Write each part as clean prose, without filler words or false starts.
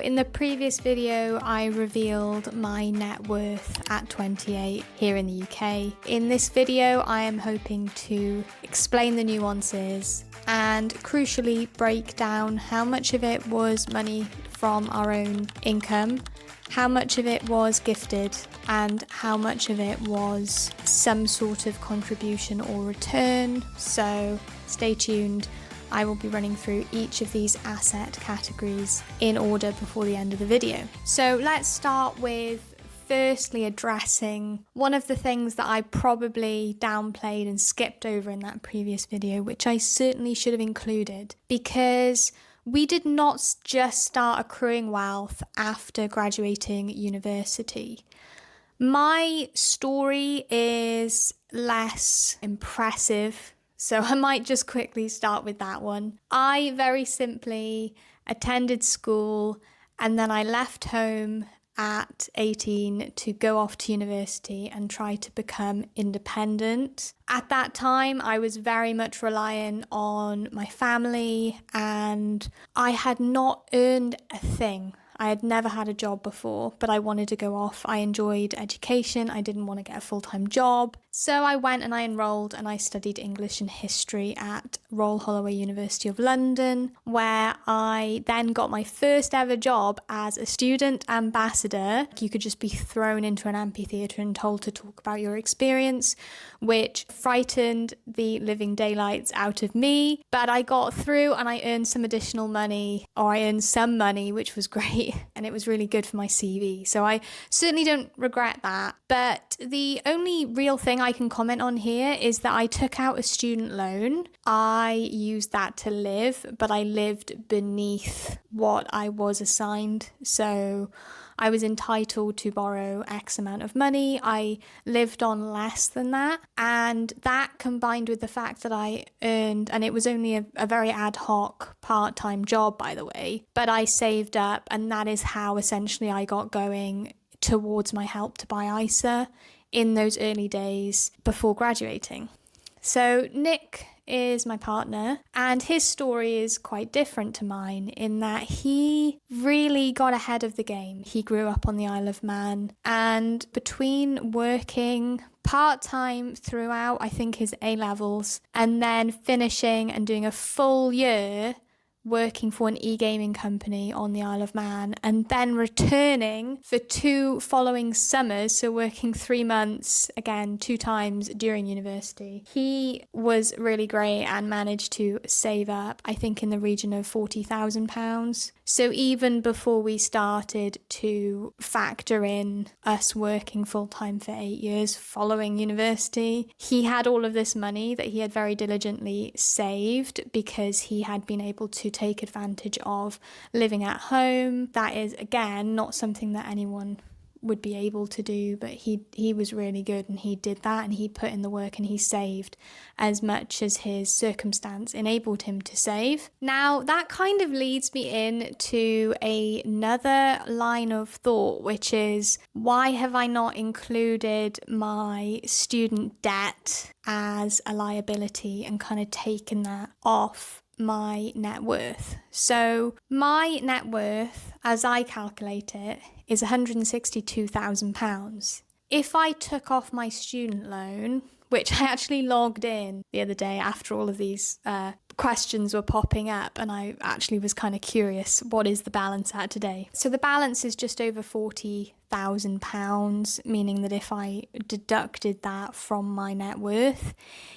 In the previous video, I revealed my net worth at 28 here in the UK. In this video, I am hoping to explain the nuances and crucially break down how much of it was money from our own income, how much of it was gifted, and how much of it was some sort of contribution or return. So stay tuned. I will be running through each of these asset categories in order before the end of the video. So let's start with firstly addressing one of the things that I probably downplayed and skipped over in that previous video, which I certainly should have included, because we did not just start accruing wealth after graduating university. My story is less impressive, so I might just quickly start with that one. I very simply attended school and then I left home at 18 to go off to university and try to become independent. At that time, I was very much reliant on my family and I had not earned a thing. I had never had a job before, but I wanted to go off. I enjoyed education. I didn't want to get a full-time job. So I went and I enrolled and I studied English and history at Royal Holloway University of London, where I then got my first ever job as a student ambassador. You could just be thrown into an amphitheatre and told to talk about your experience, which frightened the living daylights out of me. But I got through and I earned some additional money, or I earned some money, which was great. And it was really good for my CV. So I certainly don't regret that. But the only real thing I can comment on here is that I took out a student loan. I used that to live, but I lived beneath what I was assigned. So I was entitled to borrow X amount of money. I lived on less than that. And that combined with the fact that I earned, and it was only a very ad hoc part-time job, by the way, but I saved up, and that is how essentially I got going towards my Help to Buy ISA in those early days before graduating. So Nick is my partner, and his story is quite different to mine in that he really got ahead of the game. He grew up on the Isle of Man, and between working part-time throughout, I think, his A-levels, and then finishing and doing a full year working for an e-gaming company on the Isle of Man, and then returning for 2 following summers, so working 3 months, again, 2 times during university. He was really great and managed to save up, I think, in the region of £40,000. So even before we started to factor in us working full-time for 8 years following university, he had all of this money that he had very diligently saved because he had been able to take advantage of living at home. That is, again, not something that anyone would be able to do, but he was really good and he did that, and he put in the work and he saved as much as his circumstance enabled him to save. Now that kind of leads me into another line of thought, which is, why have I not included my student debt as a liability and kind of taken that off my net worth? So my net worth, as I calculate it, is £162,000. If I took off my student loan, which I actually logged in the other day after all of these questions were popping up, and I actually was kind of curious, what is the balance at today? So the balance is just over £40,000, meaning that if I deducted that from my net worth,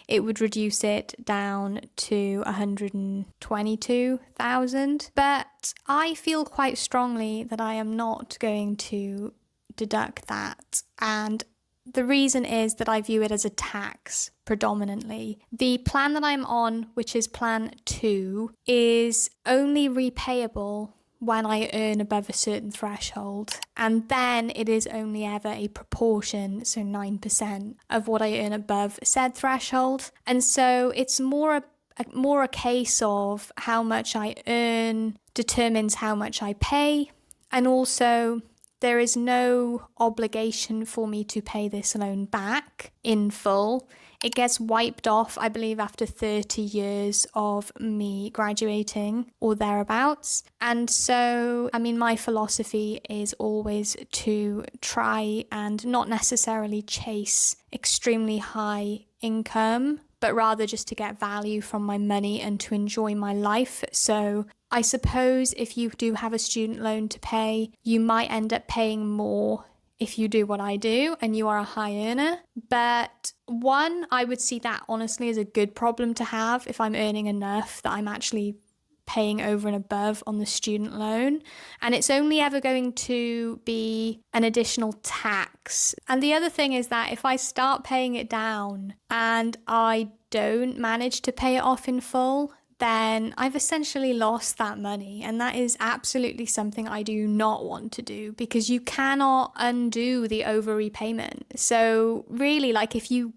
it would reduce it down to 122,000. But I feel quite strongly that I am not going to deduct that, and the reason is that I view it as a tax predominantly. The plan that I'm on, which is plan 2, is only repayable when I earn above a certain threshold, and then it is only ever a proportion, so 9% of what I earn above said threshold. And so it's more a case of how much I earn determines how much I pay, and also there is no obligation for me to pay this loan back in full. It gets wiped off, I believe, after 30 years of me graduating or thereabouts. And so, I mean, my philosophy is always to try and not necessarily chase extremely high income, but rather just to get value from my money and to enjoy my life. So I suppose if you do have a student loan to pay, you might end up paying more if you do what I do and you are a high earner. But one, I would see that honestly as a good problem to have if I'm earning enough that I'm actually paying over and above on the student loan. And it's only ever going to be an additional tax. And the other thing is that if I start paying it down and I don't manage to pay it off in full, then I've essentially lost that money. And that is absolutely something I do not want to do, because you cannot undo the over repayment. So really, like, if you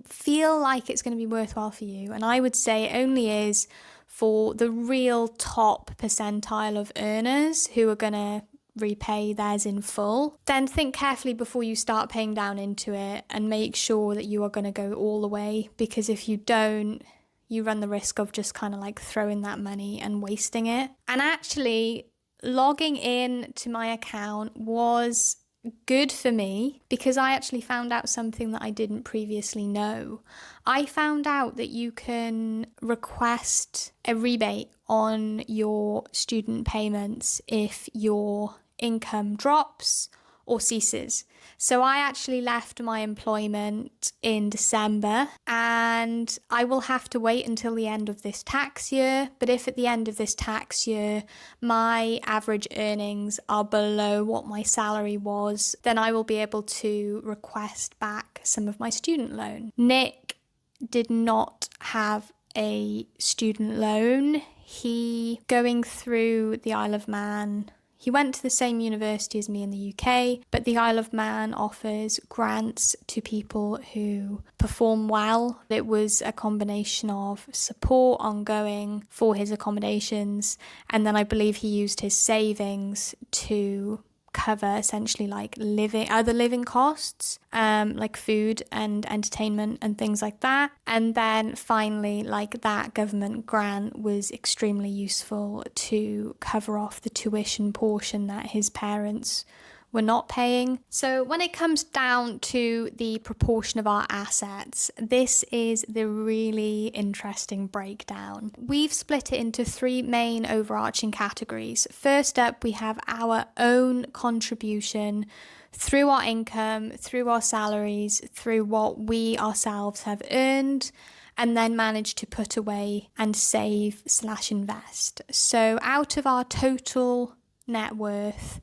feel like it's going to be worthwhile for you, and I would say it only is for the real top percentile of earners who are going to repay theirs in full, then think carefully before you start paying down into it and make sure that you are going to go all the way, because if you don't, you run the risk of just kind of like throwing that money and wasting it. And actually, logging in to my account was good for me because I actually found out something that I didn't previously know. I found out that you can request a rebate on your student payments if your income drops or ceases. So I actually left my employment in December, and I will have to wait until the end of this tax year. But if at the end of this tax year my average earnings are below what my salary was, then I will be able to request back some of my student loan. Nick did not have a student loan. He, going through the Isle of Man, he went to the same university as me in the UK, but the Isle of Man offers grants to people who perform well. It was a combination of support ongoing for his accommodations, and then I believe he used his savings to cover essentially like other living costs, like food and entertainment and things like that. And then finally, like, that government grant was extremely useful to cover off the tuition portion that his parents were not paying. So when it comes down to the proportion of our assets, this is the really interesting breakdown. We've split it into three main overarching categories. First up, we have our own contribution through our income, through our salaries, through what we ourselves have earned and then manage to put away and save/invest. So out of our total net worth,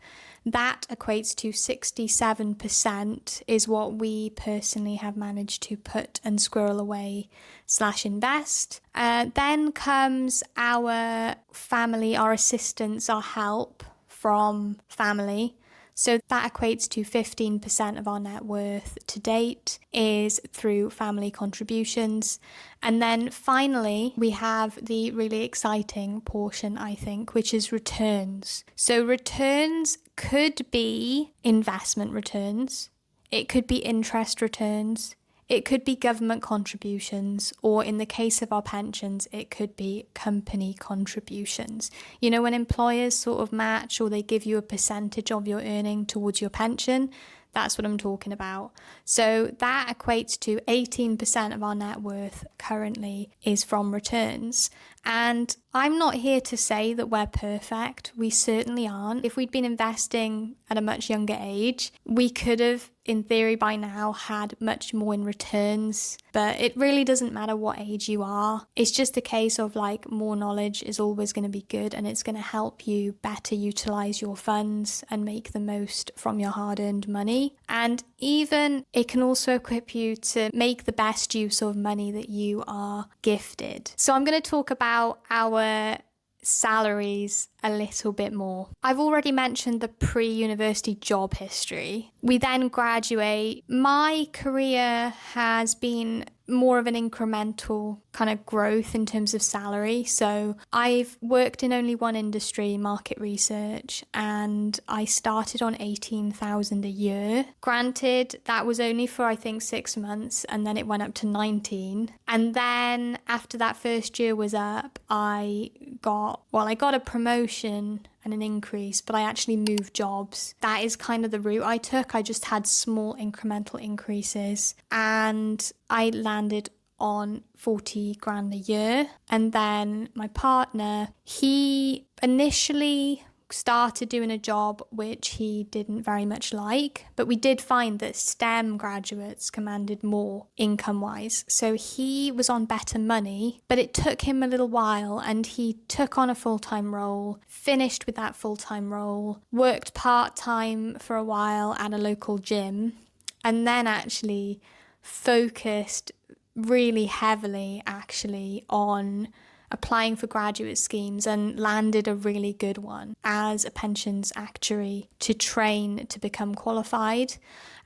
that equates to 67% is what we personally have managed to put and squirrel away/invest. Then comes our family, our assistance, our help from family. So that equates to 15% of our net worth to date is through family contributions. And then finally, we have the really exciting portion, I think, which is returns. So returns could be investment returns, it could be interest returns, it could be government contributions, or in the case of our pensions, it could be company contributions. You know, when employers sort of match or they give you a percentage of your earning towards your pension, that's what I'm talking about. So that equates to 18% of our net worth currently is from returns. And I'm not here to say that we're perfect. We certainly aren't. If we'd been investing at a much younger age, we could have, in theory, by now had much more in returns. But it really doesn't matter what age you are. It's just a case of like more knowledge is always going to be good, and it's going to help you better utilize your funds and make the most from your hard-earned money. And even it can also equip you to make the best use of money that you are gifted. So I'm going to talk about our salaries a little bit more. I've already mentioned the pre-university job history. We then graduate. My career has been more of an incremental kind of growth in terms of salary. So I've worked in only one industry, market research, and I started on 18,000 a year. Granted, that was only for I think 6 months, and then it went up to 19. And then after that first year was up, I got a promotion and an increase, but I actually moved jobs. That is kind of the route I took. I just had small incremental increases, and I landed on 40 grand a year. And then my partner, he initially started doing a job which he didn't very much like, but we did find that STEM graduates commanded more income-wise. So he was on better money, but it took him a little while, and he took on a full-time role, finished with that full-time role, worked part-time for a while at a local gym, and then actually focused really heavily on applying for graduate schemes, and landed a really good one as a pensions actuary to train to become qualified.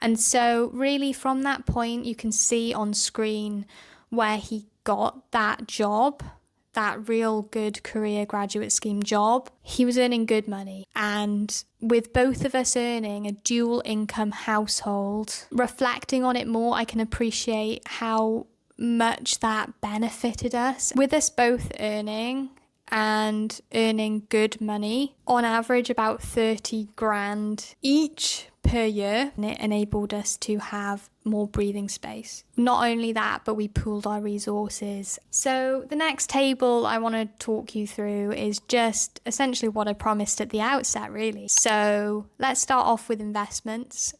And so really from that point, you can see on screen where he got that job, that real good career graduate scheme job. He was earning good money, and with both of us earning a dual income household, reflecting on it more, I can appreciate how much that benefited us. With us both earning good money, on average about 30 grand each per year, and it enabled us to have more breathing space. Not only that, but we pooled our resources. So the next table I want to talk you through is just essentially what I promised at the outset, really. So let's start off with investments.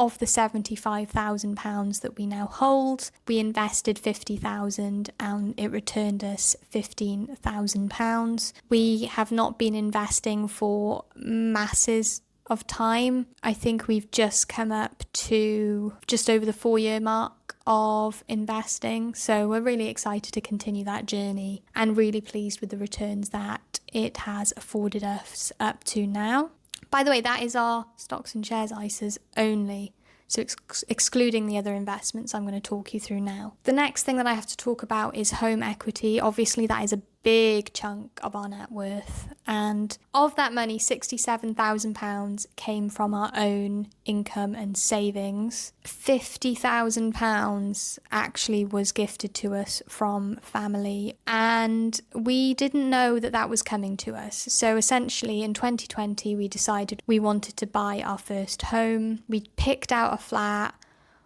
Of the £75,000 that we now hold, we invested £50,000 and it returned us £15,000. We have not been investing for masses of time. I think we've just come up to just over the 4-year mark of investing. So we're really excited to continue that journey and really pleased with the returns that it has afforded us up to now. By the way, that is our stocks and shares ISAs only, so excluding the other investments I'm going to talk you through now. The next thing that I have to talk about is home equity. Obviously, that is a big chunk of our net worth, and of that money, £67,000 came from our own income and savings. £50,000 actually was gifted to us from family, and we didn't know that that was coming to us. So essentially in 2020 we decided we wanted to buy our first home. We picked out a flat,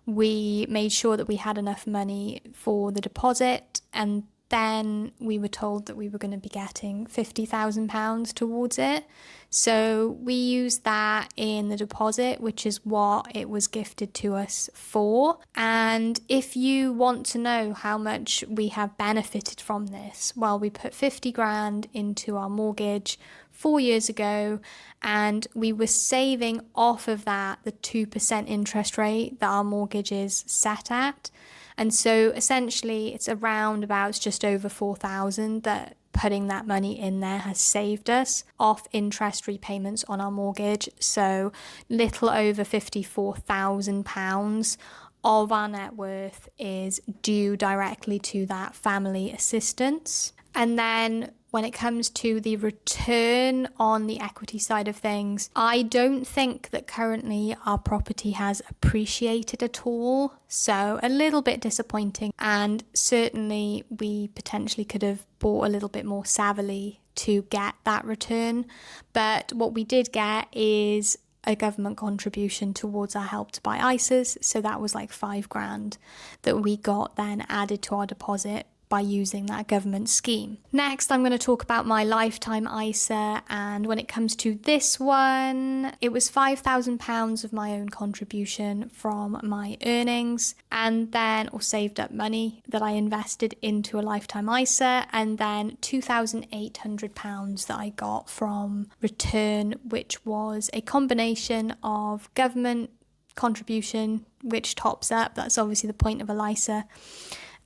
we made sure that we had enough money for the deposit, and then we were told that we were going to be getting £50,000 towards it. So we used that in the deposit, which is what it was gifted to us for. And if you want to know how much we have benefited from this, well, we put 50 grand into our mortgage 4 years ago, and we were saving off of that the 2% interest rate that our mortgage is set at. And so essentially it's around about just over 4,000 that putting that money in there has saved us off interest repayments on our mortgage. So little over £54,000 of our net worth is due directly to that family assistance. And then when it comes to the return on the equity side of things, I don't think that currently our property has appreciated at all. So a little bit disappointing, and certainly we potentially could have bought a little bit more savvily to get that return. But what we did get is a government contribution towards our Help to Buy ISAs. So that was like 5 grand that we got then added to our deposit by using that government scheme. Next, I'm going to talk about my lifetime ISA, and when it comes to this one, it was £5,000 of my own contribution from my earnings, and then or saved up money that I invested into a lifetime ISA, and then £2,800 that I got from return, which was a combination of government contribution, which tops up, that's obviously the point of a LISA,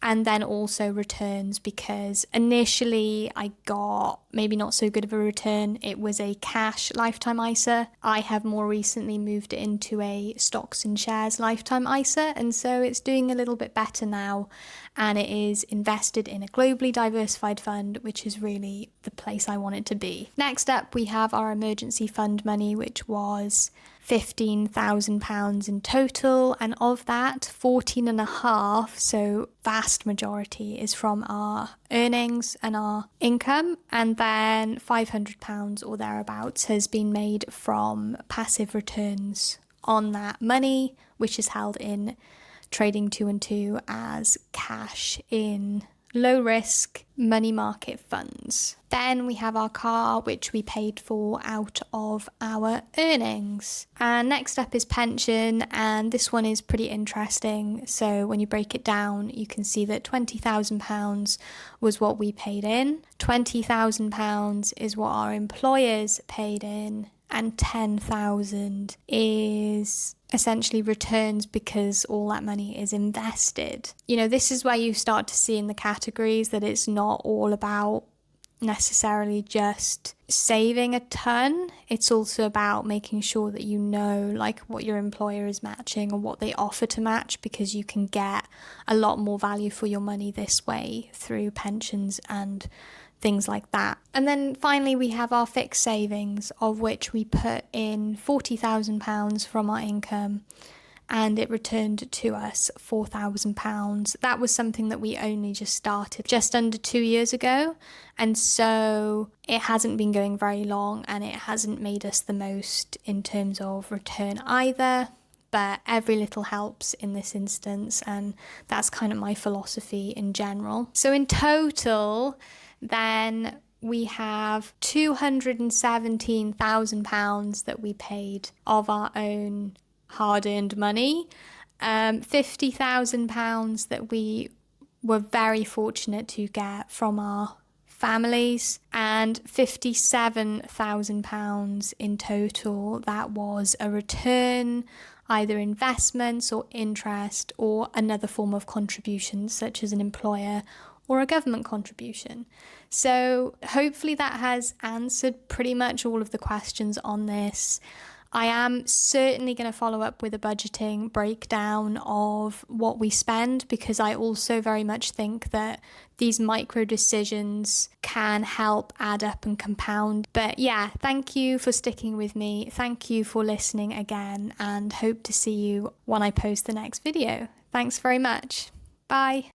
and then also returns, because initially I got maybe not so good of a return. It was a cash lifetime ISA. I have more recently moved it into a stocks and shares lifetime ISA, and so it's doing a little bit better now, and it is invested in a globally diversified fund, which is really the place I want it to be. Next up, we have our emergency fund money, which was £15,000 in total, and of that 14.5, so vast majority, is from our earnings and our income, and then £500 or thereabouts has been made from passive returns on that money, which is held in Trading 2 and 2 as cash in low risk money market funds. Then we have our car, which we paid for out of our earnings. And next up is pension, and this one is pretty interesting. So when you break it down, you can see that £20,000 was what we paid in, £20,000 is what our employers paid in, and 10,000 is essentially returns because all that money is invested. You know, this is where you start to see in the categories that it's not all about necessarily just saving a ton. It's also about making sure that you know like what your employer is matching or what they offer to match, because you can get a lot more value for your money this way through pensions and things like that. And then finally we have our fixed savings, of which we put in £40,000 from our income, and it returned to us £4,000. That was something that we only just started just under 2 years ago, and so it hasn't been going very long, and it hasn't made us the most in terms of return either. But every little helps in this instance, and that's kind of my philosophy in general. So in total, then we have £217,000 that we paid of our own hard-earned money, £50,000 that we were very fortunate to get from our families, and £57,000 in total that was a return, either investments or interest or another form of contribution such as an employer or a government contribution. So hopefully that has answered pretty much all of the questions on this. I am certainly going to follow up with a budgeting breakdown of what we spend, because I also very much think that these micro decisions can help add up and compound. But yeah, thank you for sticking with me. Thank you for listening again, and hope to see you when I post the next video. Thanks very much. Bye.